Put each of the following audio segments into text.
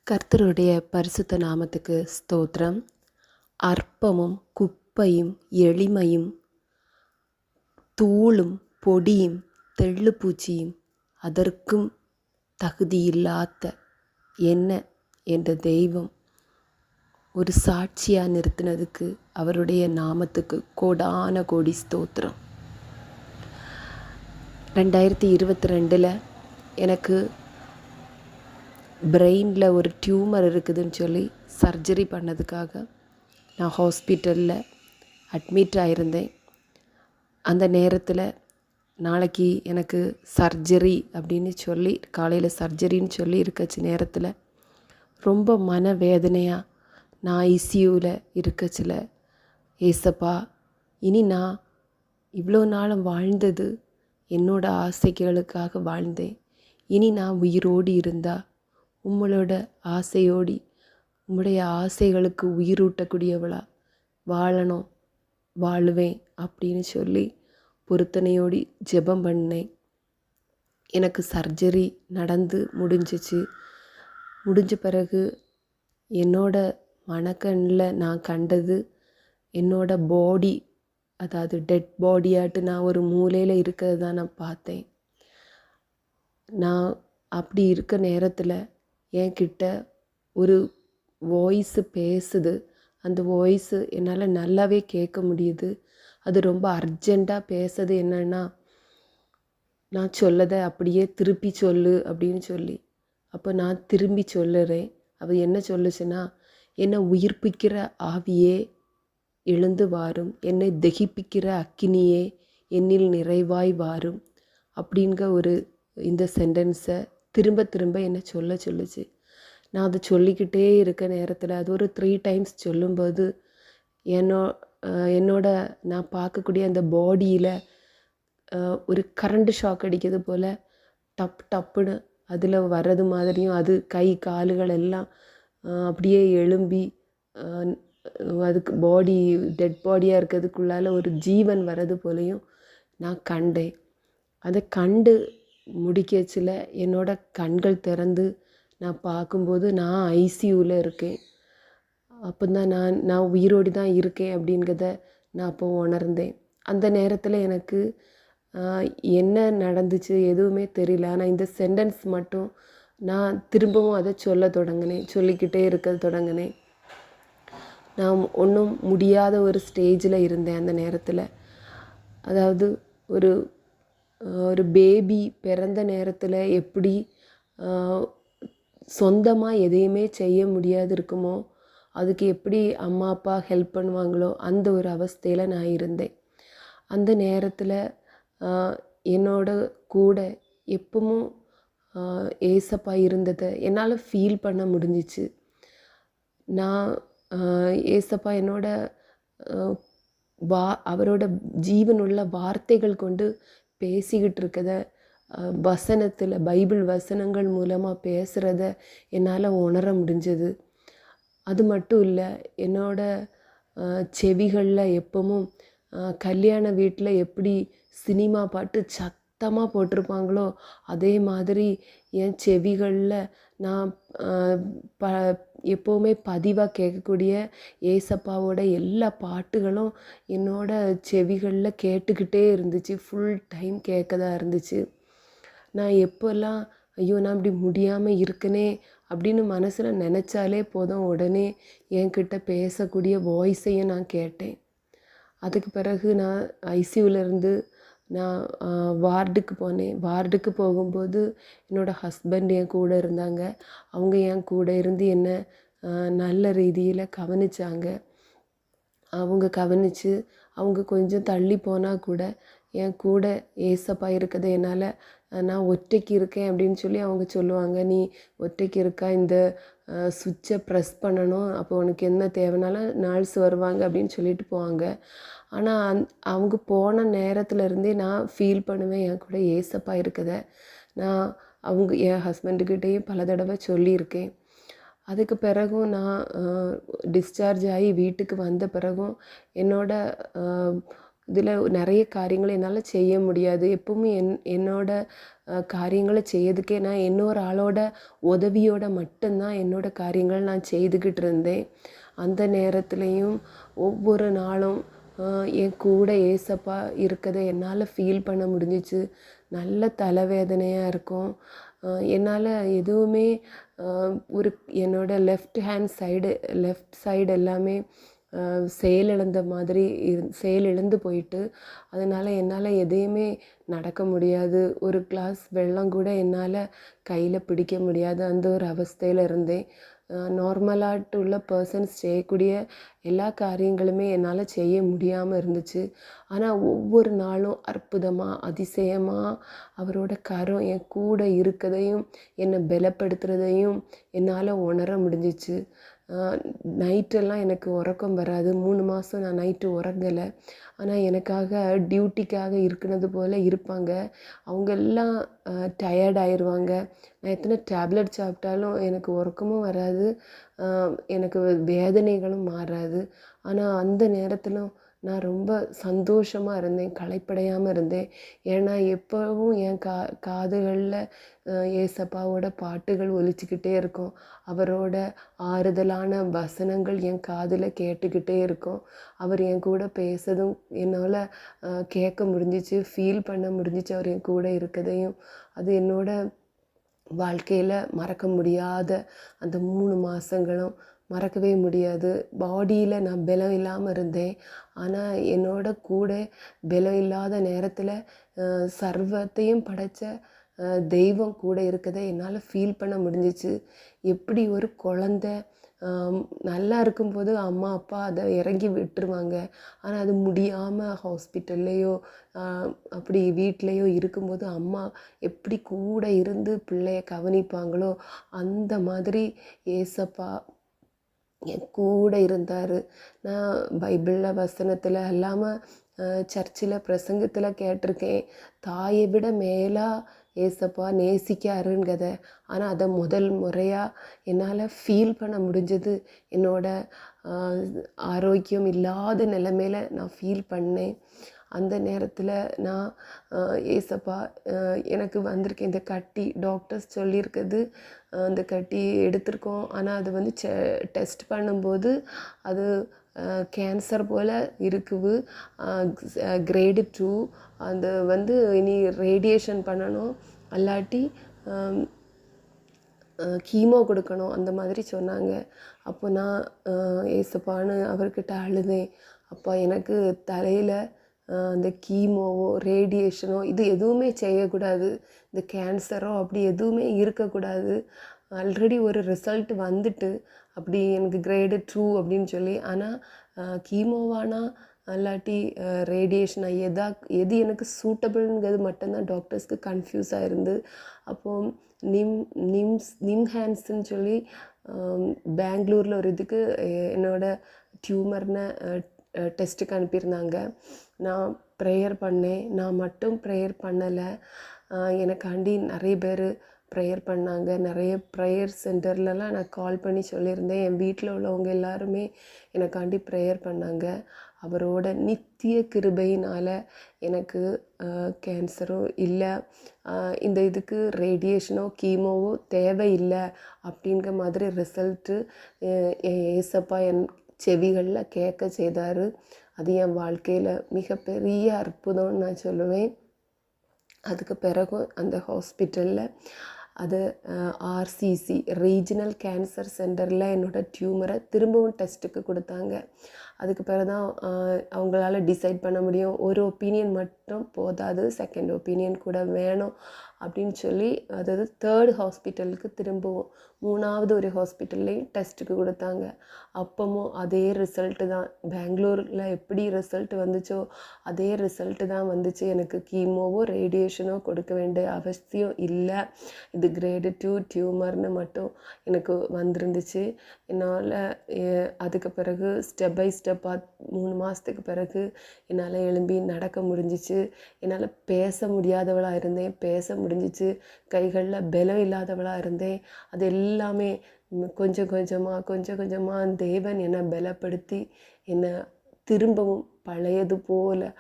கர்த்தருடைய பரிசுத்த நாமத்துக்கு ஸ்தோத்திரம். அற்பமும் குப்பையும் எளிமையும் தூளும் பொடியும் தெள்ளுப்பூச்சியும் அதற்கும் தகுதியில்லாத என்ன என்ற தெய்வம் ஒரு சாட்சியாக நிறுத்தினதுக்கு அவருடைய நாமத்துக்கு கோடான கோடி ஸ்தோத்திரம். 2022 எனக்கு பிரெயினில் ஒரு டியூமர் இருக்குதுன்னு சொல்லி சர்ஜரி பண்ணதுக்காக நான் ஹாஸ்பிட்டலில் அட்மிட் ஆகிருந்தேன். அந்த நேரத்தில் நாளைக்கு எனக்கு சர்ஜரி அப்படின்னு சொல்லி காலையில் சர்ஜரின்னு சொல்லி இருக்கச்சு நேரத்தில் ரொம்ப மனவேதனையாக நான் ஐசியூவில் இருக்கச்சில, ஏசப்பா, இனி நான் இவ்வளோ நாளும் வாழ்ந்தது என்னோட ஆசைகளுக்காக வாழ்ந்தேன். இனி நான் உயிரோடு இருந்தால் உங்களோட ஆசையோடி உம்முடைய ஆசைகளுக்கு உயிரூட்டக்கூடியவளா வாழணும், வாழுவேன் அப்படின்னு சொல்லி பொருத்தனையோடி ஜெபம் பண்ணேன். எனக்கு சர்ஜரி நடந்து முடிஞ்ச பிறகு என்னோட மனக்கண்ணில் நான் கண்டது என்னோட பாடி, அதாவது டெட் பாடியாட்டு நான் ஒரு மூலையில் இருக்கிறது தான் நான் பார்த்தேன். நான் அப்படி இருக்க நேரத்தில் என்கிட்ட ஒரு வாய்ஸு பேசுது. அந்த வாய்ஸு என்னால் நல்லாவே கேட்க முடியுது. அது ரொம்ப அர்ஜெண்ட்டாக பேசுது. என்னென்னா, நான் சொல்லதை அப்படியே திருப்பி சொல்லு அப்படின்னு சொல்லி. அப்போ நான் திரும்பி சொல்லுறேன். அது என்ன சொல்லுச்சுன்னா, என்னை உயிர்ப்பிக்கிற ஆவியே எழுந்து வாரும், என்னை தகிப்பிக்கிற அக்கினியே என்னில் நிறைவாய் வாரும் அப்படிங்கிற ஒரு இந்த சென்டென்ஸை திரும்ப திரும்ப என்னை சொல்லுச்சு. நான் அதை சொல்லிக்கிட்டே இருக்க நேரத்தில் அது ஒரு 3 டைம்ஸ் சொல்லும்போது என்னோட நான் பார்க்கக்கூடிய அந்த பாடியில் ஒரு கரண்ட் ஷாக் அடிக்கிறது போல் டப்புன்னு அதில் வர்றது மாதிரியும், அது கை கால்கள் எல்லாம் அப்படியே எழும்பி அதுக்கு பாடி டெட் பாடியாக இருக்கிறதுக்குள்ளால ஒரு ஜீவன் வர்றது போலையும் நான் கண்டேன். அதை கண்டு முடிக்கச்சில என்னோட கண்கள் திறந்து நான் பார்க்கும்போது நான் ஐசியூவில் இருக்கேன். அப்போ தான் நான் உயிரோடு தான் இருக்கேன் அப்படிங்கிறத நான் அப்போ உணர்ந்தேன். அந்த நேரத்தில் எனக்கு என்ன நடந்துச்சு எதுவுமே தெரியல. ஆனால் இந்த சென்டென்ஸ் மட்டும் நான் திரும்பவும் அதை சொல்லிக்கிட்டே இருக்க தொடங்கினேன். நான் ஒன்றும் முடியாத ஒரு ஸ்டேஜில் இருந்தேன் அந்த நேரத்தில். அதாவது ஒரு பேபி பிறந்த நேரத்தில் எப்படி சொந்தமாக எதையுமே செய்ய முடியாது இருக்குமோ, அதுக்கு எப்படி அம்மா அப்பா ஹெல்ப் பண்ணுவாங்களோ அந்த ஒரு அவஸ்தையில் நான் இருந்தேன். அந்த நேரத்தில் என்னோட கூட எப்பவும் ஏசப்பா இருந்ததை என்னால் ஃபீல் பண்ண முடிஞ்சிச்சு. நான் ஏசப்பா என்னோட அவரோட ஜீவனுள்ள வார்த்தைகள் கொண்டு பேசிக்கிட்டு இருக்கத, வசனத்தில் பைபிள் வசனங்கள் மூலமாக பேசுகிறத என்னால் உணர முடிஞ்சது. அது மட்டும் இல்லை, என்னோட செவிகளில் எப்பவும் கல்யாண வீட்டில் எப்படி சினிமா பாட்டு சத்தமாக போட்டிருப்பாங்களோ அதே மாதிரி என் செவிகளில் நான் எப்போவுமே பதிவாக கேட்கக்கூடிய ஏசப்பாவோட எல்லா பாட்டுகளும் என்னோட செவிகளில் கேட்டுக்கிட்டே இருந்துச்சு. ஃபுல் டைம் கேட்கதான் இருந்துச்சு. நான் எப்போல்லாம் ஐயோ நான் இப்படி முடியாமல் இருக்கனே அப்படின்னு மனசில் நினச்சாலே போதும், உடனே என்கிட்ட பேசக்கூடிய வாய்ஸையும் நான் கேட்டேன். அதுக்கு பிறகு நான் ஐசியூவிலேருந்து நான் வார்டுக்கு போனேன். வார்டுக்கு போகும்போது என்னோடய ஹஸ்பண்ட் என் கூட இருந்தாங்க. அவங்க என் கூட இருந்து என்னை நல்ல ரீதியில் கவனித்தாங்க. அவங்க கவனித்து அவங்க கொஞ்சம் தள்ளி போனால் கூட என் கூட ஏசப்பா இருக்கிறத என்னால், நான் ஒற்றைக்கு இருக்கேன் அப்படின்னு சொல்லி அவங்க சொல்லுவாங்க. நீ ஒற்றைக்கு இருக்கா, இந்த சுவிட்சை ப்ரெஸ் பண்ணணும், அப்போ உனக்கு என்ன தேவைனாலும் நர்ஸ் வருவாங்க அப்படின்னு சொல்லிட்டு போவாங்க. ஆனால் அவங்க போன நேரத்துலேருந்தே நான் ஃபீல் பண்ணுவேன் என் கூட ஏசப்பா இருக்கதை. நான் என் ஹஸ்பண்டுக்கிட்டேயும் பல தடவை சொல்லியிருக்கேன். அதுக்கு பிறகும் நான் டிஸ்சார்ஜ் ஆகி வீட்டுக்கு வந்த பிறகும் என்னோட இதில் நிறைய காரியங்களை என்னால் செய்ய முடியாது. எப்பவுமே என்னோட காரியங்களை செய்யறதுக்கே நான் இன்னொரு ஆளோட உதவியோட மட்டும்தான் என்னோட காரியங்கள் நான் செய்துக்கிட்டு இருந்தேன். அந்த நேரத்துலையும் ஒவ்வொரு நாளும் என் கூட ஏசப்பா இருக்கதை என்னால் ஃபீல் பண்ண முடிஞ்சிச்சு. நல்ல தலைவேதனையாக இருக்கும். என்னால் எதுவுமே ஒரு என்னோட லெஃப்ட் சைடு எல்லாமே செயலிழந்த மாதிரி செயலிழந்து போயிட்டு, அதனால் என்னால் எதையுமே நடக்க முடியாது. ஒரு கிளாஸ் வெல்லம் கூட என்னால் கையில் பிடிக்க முடியாது. அந்த ஒரு அவஸ்தையில் இருந்தேன். நார்மலாட்டு உள்ள பர்சன்ஸ் செய்யக்கூடிய எல்லா காரியங்களுமே என்னால் செய்ய முடியாமல் இருந்துச்சு. ஆனால் ஒவ்வொரு நாளும் அற்புதமாக அதிசயமாக அவரோட கரம் என் கூட இருக்கதையும் என்னை பலப்படுத்துகிறதையும் என்னால் உணர முடிஞ்சிச்சு. நைட்டெல்லாம் எனக்கு உறக்கம் வராது. 3 மாதம் நான் நைட்டு உறங்கலை. ஆனால் எனக்காக டியூட்டிக்காக இருக்கிறது போல் இருப்பாங்க. அவங்க எல்லாம் டயர்ட் ஆயிடுவாங்க. நான் எத்தனை டேப்லெட் சாப்பிட்டாலும் எனக்கு உறக்கமும் வராது, எனக்கு வேதனைகளும் மாறாது. ஆனால் அந்த நேரத்திலும் நான் ரொம்ப சந்தோஷமாக இருந்தேன், களைப்படையாமல் இருந்தேன். ஏன்னா எப்போவும் என் காதுகளில் ஏசப்பாவோட பாட்டுகள் ஒலிச்சிக்கிட்டே இருக்கும். அவரோட ஆறுதலான வசனங்கள் என் காதில் கேட்டுக்கிட்டே இருக்கும். அவர் என் கூட பேசுறதும் என்னால் கேட்க முடிஞ்சிச்சு, ஃபீல் பண்ண முடிஞ்சிச்சு அவர் என் கூட இருக்கதையும். அது என்னோட வாழ்க்கையில் மறக்க முடியாத அந்த 3 மாதங்களும் மறக்கவே முடியாது. பாடியில் நான் பலம் இல்லாமல் இருந்தேன். ஆனால் என்னோட கூட பலம் இல்லாத நேரத்தில் சர்வத்தையும் படைத்த தெய்வம் கூட இருக்கதை என்னால் ஃபீல் பண்ண முடிஞ்சிச்சு. எப்படி ஒரு குழந்த நல்லா இருக்கும்போது அம்மா அப்பா அதை இறங்கி விட்டுருவாங்க. ஆனால் அது முடியாமல் ஹாஸ்பிட்டல்லையோ அப்படி வீட்லேயோ இருக்கும்போது அம்மா எப்படி கூட இருந்து பிள்ளைய கவனிப்பாங்களோ அந்த மாதிரி ஏசப்பா என் கூட இருந்தார். நான் பைபிளில் வசனத்தில் இல்லாமல் சர்ச்சில் பிரசங்கத்தில் கேட்டிருக்கேன், தாயை விட மேலாக ஏசப்பா நேசிக்காருங்கிறத. ஆனால் அதை முதல் முறையாக என்னால் ஃபீல் பண்ண முடிஞ்சது என்னோட ஆரோக்கியம் இல்லாத நிலைமையில் நான் ஃபீல் பண்ணேன். அந்த நேரத்தில் நான் ஏசப்பா எனக்கு வந்திருக்கேன் இந்த கட்டி, டாக்டர்ஸ் சொல்லியிருக்குது அந்த கட்டி எடுத்திருக்கோம். ஆனால் அது வந்து டெஸ்ட் பண்ணும்போது அது கேன்சர் போல் இருக்குது, கிரேடு 2. அது வந்து இனி ரேடியேஷன் பண்ணணும், அல்லாட்டி கீமோ கொடுக்கணும் அந்த மாதிரி சொன்னாங்க. அப்போ நான் ஏசப்பான்னு அவர்கிட்ட அழுதேன். அப்பா எனக்கு தலையில் அந்த கீமோவோ ரேடியேஷனோ இது எதுவுமே செய்யக்கூடாது, இந்த கேன்சரோ அப்படி எதுவுமே இருக்கக்கூடாது. ஆல்ரெடி ஒரு ரிசல்ட் வந்துட்டு அப்படி எனக்கு கிரேடு 2 அப்படின்னு சொல்லி. ஆனால் கீமோவானா அல்லாட்டி ரேடியேஷனா எது எனக்கு சூட்டபிள்ங்கிறது மட்டும்தான் டாக்டர்ஸ்க்கு கன்ஃபியூஸாக இருந்து. அப்போது நிம்ஹான்ஸ்ன்னு சொல்லி பெங்களூரில் ஒரு இதுக்கு என்னோடய டியூமர்னு டெஸ்ட்டுக்கு அனுப்பியிருந்தாங்க. நான் ப்ரேயர் பண்ணேன். நான் மட்டும் ப்ரேயர் பண்ணலை, எனக்காண்டி நிறைய பேர் ப்ரேயர் பண்ணாங்க. நிறைய ப்ரேயர் சென்டர்லலாம் நான் கால் பண்ணி சொல்லியிருந்தேன். என் வீட்டில் உள்ளவங்க எல்லாருமே எனக்காண்டி ப்ரேயர் பண்ணாங்க. அவரோட நித்திய கிருபையினால் எனக்கு கேன்சரும் இல்லை, இந்த இதுக்கு ரேடியேஷனோ கீமோவோ தேவையில்லை அப்படிங்கிற மாதிரி ரிசல்ட்டு ஏசப்பா என் செவிகளில் கேட்க செய்தார். அது என் வாழ்க்கையில் மிகப்பெரிய அற்புதம்னு நான் சொல்லுவேன். அதுக்கு பிறகும் அந்த ஹாஸ்பிட்டலில் அது ஆர்சிசி ரீஜனல் கேன்சர் சென்டரில் என்னோடய டியூமரை திரும்பவும் டெஸ்ட்டுக்கு கொடுத்தாங்க. அதுக்கு பிறகு தான் அவங்களால டிசைட் பண்ண முடியும், ஒரு ஒப்பீனியன் மட்டும் போதாது, செகண்ட் ஒப்பீனியன் கூட வேணும் அப்படின்னு சொல்லி, அதாவது 3rd ஹாஸ்பிட்டலுக்கு திரும்பவும் 3வது ஒரு ஹாஸ்பிட்டல்லையும் டெஸ்ட்டுக்கு கொடுத்தாங்க. அப்பவும் அதே ரிசல்ட்டு தான். பெங்களூரில் எப்படி ரிசல்ட் வந்துச்சோ அதே ரிசல்ட்டு தான் வந்துச்சு. எனக்கு கீமோவோ ரேடியேஷனோ கொடுக்க வேண்டிய அவசியம் இல்லை, இது கிரேடு 2 டியூமர்னு மட்டும் எனக்கு வந்திருந்துச்சு. என்னால் அதுக்கு பிறகு ஸ்டெப் பை ஸ்டெப்பாக 3 மாதத்துக்கு பிறகு என்னால் எழும்பி நடக்க முடிஞ்சிச்சு. என்னால் பேச முடியாதவளாக இருந்தேன், பேச முடிஞ்சிச்சு. கைகளில் பலம் இல்லாதவளாக இருந்தேன். அது எல்லாமே கொஞ்சம் கொஞ்சமாக தேவன் என்னை பலப்படுத்தி என்னை திரும்பவும் பழையது போல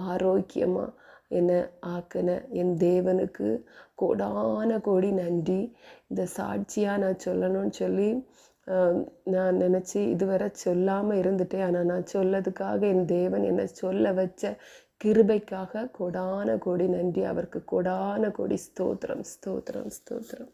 ஆரோக்கியமாக என்னை ஆக்கின என் தேவனுக்கு கோடான கோடி நன்றி. இந்த சாட்சியாக நான் சொல்லணும்னு சொல்லி நான் நினச்சி இதுவரை சொல்லாமல் இருந்துட்டேன். ஆனால் நான் சொல்லதுக்காக என் தேவன் என்னை சொல்ல வச்ச கிருபைக்காக கோடான கோடி நன்றி. அவருக்கு கோடான கோடி ஸ்தோத்திரம், ஸ்தோத்திரம், ஸ்தோத்திரம்.